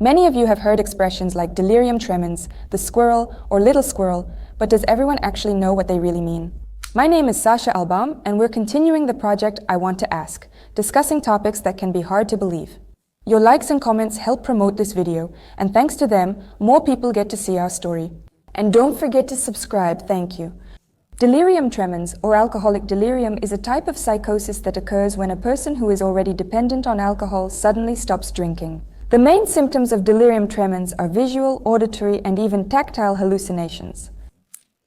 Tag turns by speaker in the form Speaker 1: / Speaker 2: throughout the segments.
Speaker 1: Many of you have heard expressions like delirium tremens, the squirrel, or little squirrel, but does everyone actually know what they really mean? My name is Sasha Albaum, and we're continuing the project I Want to Ask, discussing topics that can be hard to believe. Your likes and comments help promote this video, and thanks to them, more people get to see our story. And don't forget to subscribe, thank you. Delirium tremens, or alcoholic delirium, is a type of psychosis that occurs when a person who is already dependent on alcohol suddenly stops drinking. The main symptoms of delirium tremens are visual, auditory, and even tactile hallucinations.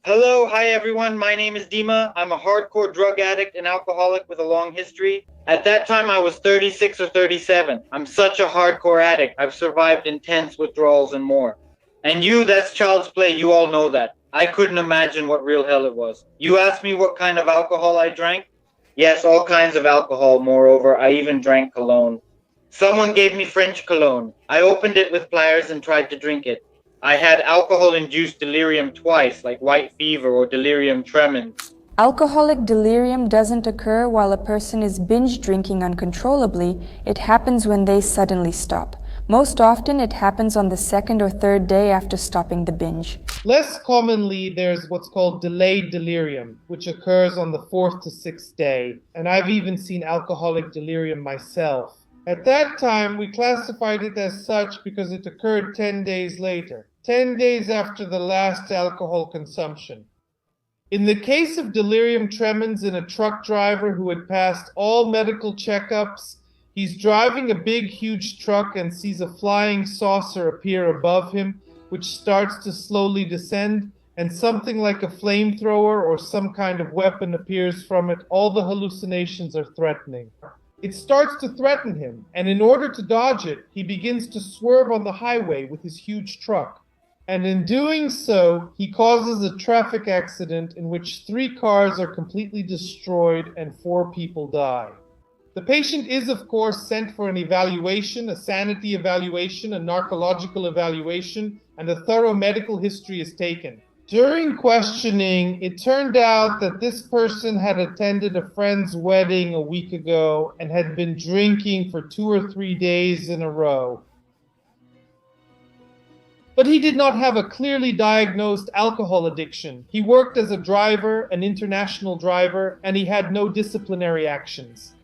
Speaker 2: Hello, hi everyone, my name is Dima. I'm a hardcore drug addict and alcoholic with a long history. At that time I was 36 or 37. I'm such a hardcore addict. I've survived intense withdrawals and more. And that's child's play, you all know that. I couldn't imagine what real hell it was. You asked me what kind of alcohol I drank? Yes, all kinds of alcohol, moreover, I even drank cologne. Someone gave me French cologne. I opened it with pliers and tried to drink it. I had alcohol-induced delirium twice, like white fever or delirium tremens.
Speaker 1: Alcoholic delirium doesn't occur while a person is binge drinking uncontrollably. It happens when they suddenly stop. Most often, it happens on the second or third day after stopping the binge.
Speaker 3: Less commonly, there's what's called delayed delirium, which occurs on the fourth to sixth day. And I've even seen alcoholic delirium myself. At that time, we classified it as such because it occurred 10 days later, 10 days after the last alcohol consumption. In the case of delirium tremens in a truck driver who had passed all medical checkups, he's driving a big, huge truck and sees a flying saucer appear above him, which starts to slowly descend, and something like a flamethrower or some kind of weapon appears from it. All the hallucinations are threatening. It starts to threaten him, and in order to dodge it, he begins to swerve on the highway with his huge truck. And in doing so, he causes a traffic accident in which 3 cars are completely destroyed and 4 people die. The patient is, of course, sent for an evaluation, a sanity evaluation, a narcological evaluation, and a thorough medical history is taken. During questioning, it turned out that this person had attended a friend's wedding a week ago and had been drinking for 2 or 3 days in a row. But he did not have a clearly diagnosed alcohol addiction. He worked as a driver, an international driver, and he had no disciplinary actions.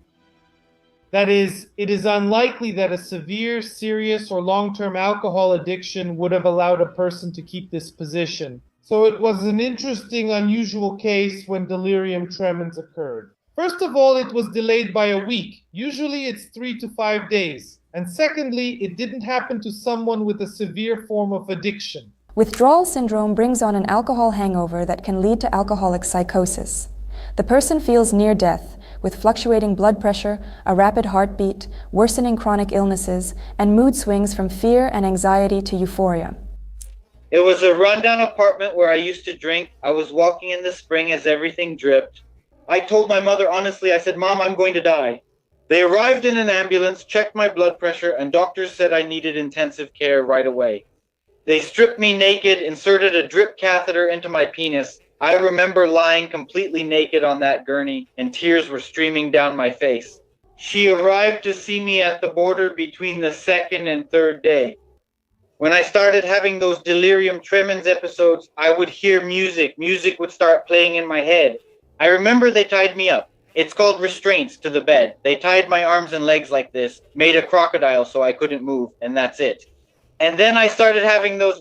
Speaker 3: That is, it is unlikely that a severe, serious, or long-term alcohol addiction would have allowed a person to keep this position. So it was an interesting, unusual case when delirium tremens occurred. First of all, it was delayed by a week. Usually it's 3 to 5 days. And secondly, it didn't happen to someone with a severe form of addiction.
Speaker 1: Withdrawal syndrome brings on an alcohol hangover that can lead to alcoholic psychosis. The person feels near death, with fluctuating blood pressure, a rapid heartbeat, worsening chronic illnesses, and mood swings from fear and anxiety to euphoria.
Speaker 2: It was a rundown apartment where I used to drink. I was walking in the spring as everything dripped. I told my mother honestly, I said, "Mom, I'm going to die." They arrived in an ambulance, checked my blood pressure, and doctors said I needed intensive care right away. They stripped me naked, inserted a drip catheter into my penis. I remember lying completely naked on that gurney, and tears were streaming down my face. She arrived to see me at the border between the second and third day. When I started having those delirium tremens episodes, I would hear music. Music would start playing in my head. I remember they tied me up. It's called restraints to the bed. They tied my arms and legs like this, made a crocodile so I couldn't move, and that's it. And then I started having those,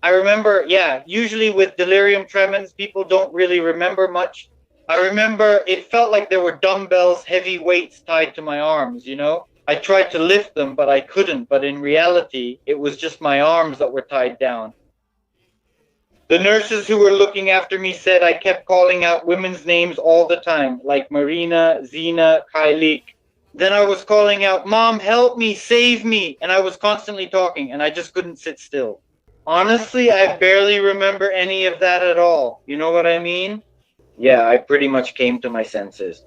Speaker 2: I remember, usually with delirium tremens, people don't really remember much. I remember it felt like there were dumbbells, heavy weights tied to my arms, I tried to lift them, but I couldn't. But in reality, it was just my arms that were tied down. The nurses who were looking after me said I kept calling out women's names all the time, like Marina, Zina, Kylie. Then I was calling out, "Mom, help me, save me." And I was constantly talking, and I just couldn't sit still. Honestly, I barely remember any of that at all. You know what I mean? Yeah, I pretty much came to my senses.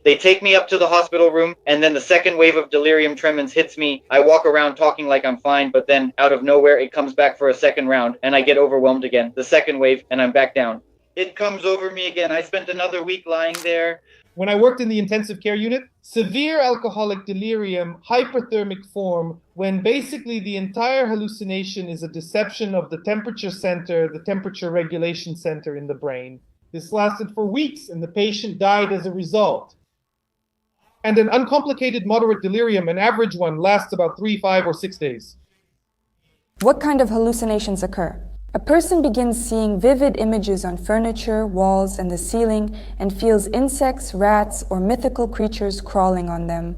Speaker 2: They take me up to the hospital room, and then the second wave of delirium tremens hits me. I walk around talking like I'm fine, but then out of nowhere, it comes back for a second round, and I get overwhelmed again. The second wave, and I'm back down. It comes over me again. I spent another week lying there.
Speaker 3: when I worked in the intensive care unit, severe alcoholic delirium, hyperthermic form, when basically the entire hallucination is a deception of the temperature center, the temperature regulation center in the brain. This lasted for weeks, and the patient died as a result. And an uncomplicated moderate delirium, an average one, lasts about 3, 5, or 6 days.
Speaker 1: What kind of hallucinations occur? A person begins seeing vivid images on furniture, walls, and the ceiling, and feels insects, rats, or mythical creatures crawling on them.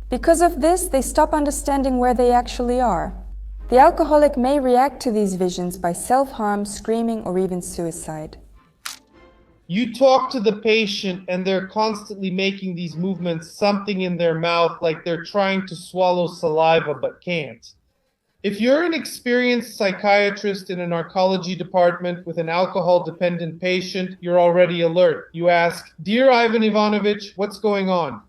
Speaker 1: Because of this, they stop understanding where they actually are. The alcoholic may react to these visions by self-harm, screaming, or even suicide.
Speaker 3: You talk to the patient and they're constantly making these movements, something in their mouth, like they're trying to swallow saliva but can't. If you're an experienced psychiatrist in a narcology department with an alcohol-dependent patient, you're already alert. You ask, "Dear Ivan Ivanovich, what's going on?"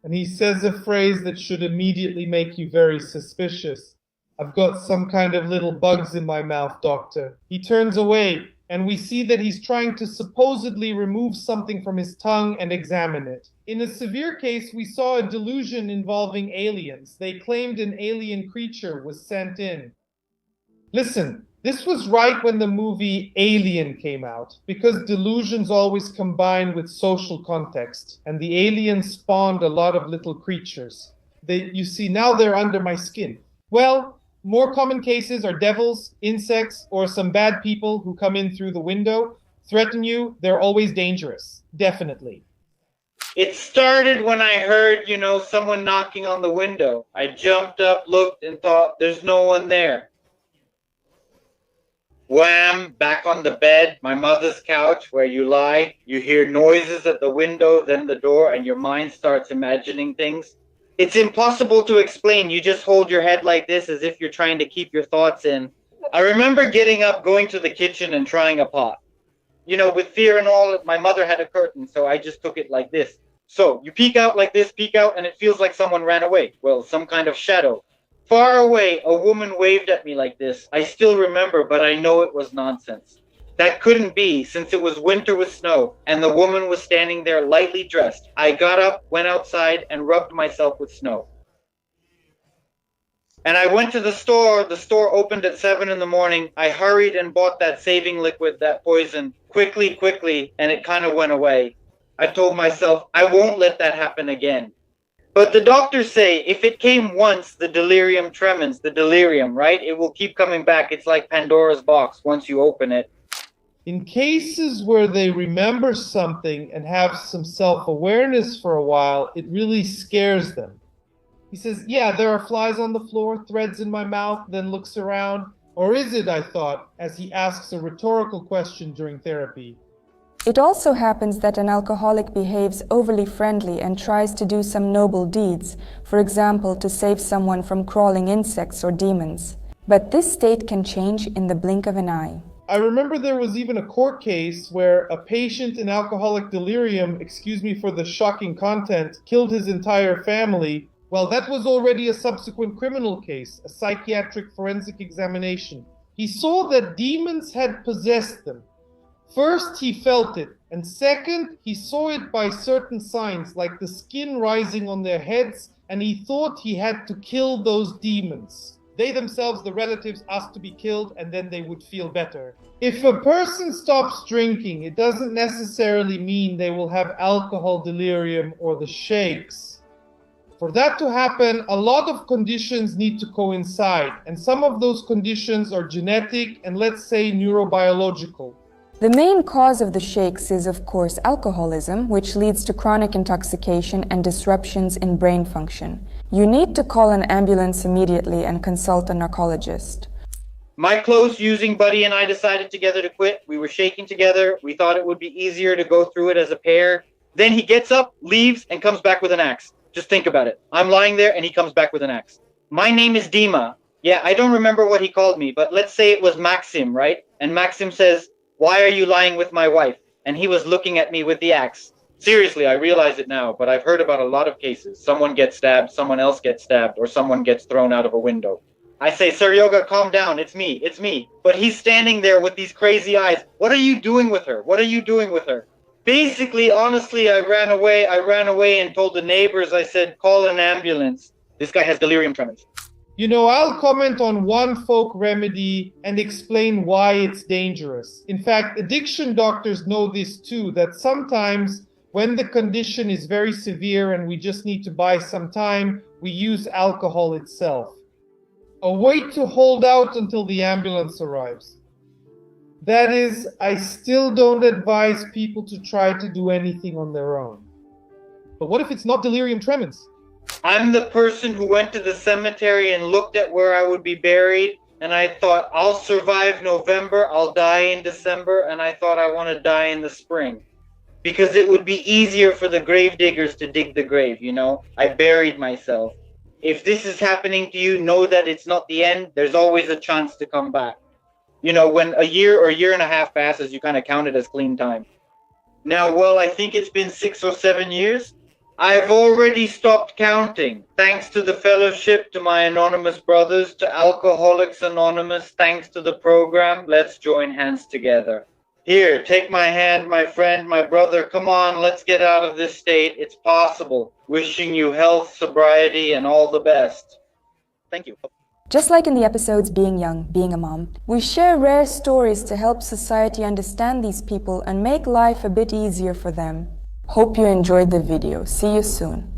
Speaker 3: And he says a phrase that should immediately make you very suspicious. "I've got some kind of little bugs in my mouth, doctor." He turns away, and we see that he's trying to supposedly remove something from his tongue and examine it. In a severe case, we saw a delusion involving aliens. They claimed an alien creature was sent in. Listen, this was right when the movie Alien came out, because delusions always combine with social context, and the aliens spawned a lot of little creatures. You see, now they're under my skin. Well, more common cases are devils, insects, or some bad people who come in through the window, threaten you. They're always dangerous. Definitely.
Speaker 2: It started when I heard, someone knocking on the window. I jumped up, looked, and thought, there's no one there. Wham! Back on the bed, my mother's couch, where you lie. You hear noises at the window, then the door, and your mind starts imagining things. It's impossible to explain. You just hold your head like this as if you're trying to keep your thoughts in. I remember getting up, going to the kitchen, and trying a pot. With fear and all, my mother had a curtain, so I just took it like this. So you peek out like this, peek out, and it feels like someone ran away. Well, some kind of shadow. Far away, a woman waved at me like this. I still remember, but I know it was nonsense. That couldn't be, since it was winter with snow, and the woman was standing there lightly dressed. I got up, went outside, and rubbed myself with snow. And I went to the store. The store opened at 7 in the morning. I hurried and bought that saving liquid, that poison, quickly, and it kind of went away. I told myself, I won't let that happen again. But the doctors say if it came once, the delirium tremens, the delirium, right? It will keep coming back. It's like Pandora's box once you open it.
Speaker 3: In cases where they remember something and have some self-awareness for a while, it really scares them. He says, yeah, there are flies on the floor, threads in my mouth, then looks around. Or is it, I thought, as he asks a rhetorical question during therapy.
Speaker 1: It also happens that an alcoholic behaves overly friendly and tries to do some noble deeds, for example, to save someone from crawling insects or demons. But this state can change in the blink of an eye.
Speaker 3: I remember there was even a court case where a patient in alcoholic delirium, excuse me for the shocking content, killed his entire family. Well, that was already a subsequent criminal case, a psychiatric forensic examination. He saw that demons had possessed them. First, he felt it, and second, he saw it by certain signs, like the skin rising on their heads, and he thought he had to kill those demons. They themselves, the relatives, asked to be killed, and then they would feel better. If a person stops drinking, it doesn't necessarily mean they will have alcohol delirium or the shakes. For that to happen, a lot of conditions need to coincide, and some of those conditions are genetic and, let's say, neurobiological.
Speaker 1: The main cause of the shakes is, of course, alcoholism, which leads to chronic intoxication and disruptions in brain function. You need to call an ambulance immediately and consult a narcologist.
Speaker 2: My close using buddy and I decided together to quit. We were shaking together. We thought it would be easier to go through it as a pair. Then he gets up, leaves, and comes back with an axe. Just think about it. I'm lying there and he comes back with an axe. My name is Dima. Yeah, I don't remember what he called me, but let's say it was Maxim, right? And Maxim says, "Why are you lying with my wife?" And he was looking at me with the axe. Seriously, I realize it now, but I've heard about a lot of cases. Someone gets stabbed, someone else gets stabbed, or someone gets thrown out of a window. I say, "Sir Yoga, calm down. It's me. But he's standing there with these crazy eyes. What are you doing with her? What are you doing with her?" Basically, honestly, I ran away. I ran away and told the neighbors, I said, call an ambulance. This guy has delirium tremens.
Speaker 3: You know, I'll comment on one folk remedy and explain why it's dangerous. In fact, addiction doctors know this too, that sometimes when the condition is very severe and we just need to buy some time, we use alcohol itself. A way to hold out until the ambulance arrives. That is, I still don't advise people to try to do anything on their own. But what if it's not delirium tremens?
Speaker 2: I'm the person who went to the cemetery and looked at where I would be buried, and I thought, I'll survive November, I'll die in December, and I thought I want to die in the spring. Because it would be easier for the grave diggers to dig the grave, you know? I buried myself. If this is happening to you, know that it's not the end. There's always a chance to come back. You know, when a year or a year and a half passes, you kind of count it as clean time. Now, well, I think it's been 6 or 7 years. I've already stopped counting. Thanks to the fellowship, to my anonymous brothers, to Alcoholics Anonymous, thanks to the program, let's join hands together. Here, take my hand, my friend, my brother. Come on, let's get out of this state. It's possible. Wishing you health, sobriety, and all the best. Thank you.
Speaker 1: Just like in the episodes Being Young, Being a Mom, we share rare stories to help society understand these people and make life a bit easier for them. Hope you enjoyed the video. See you soon.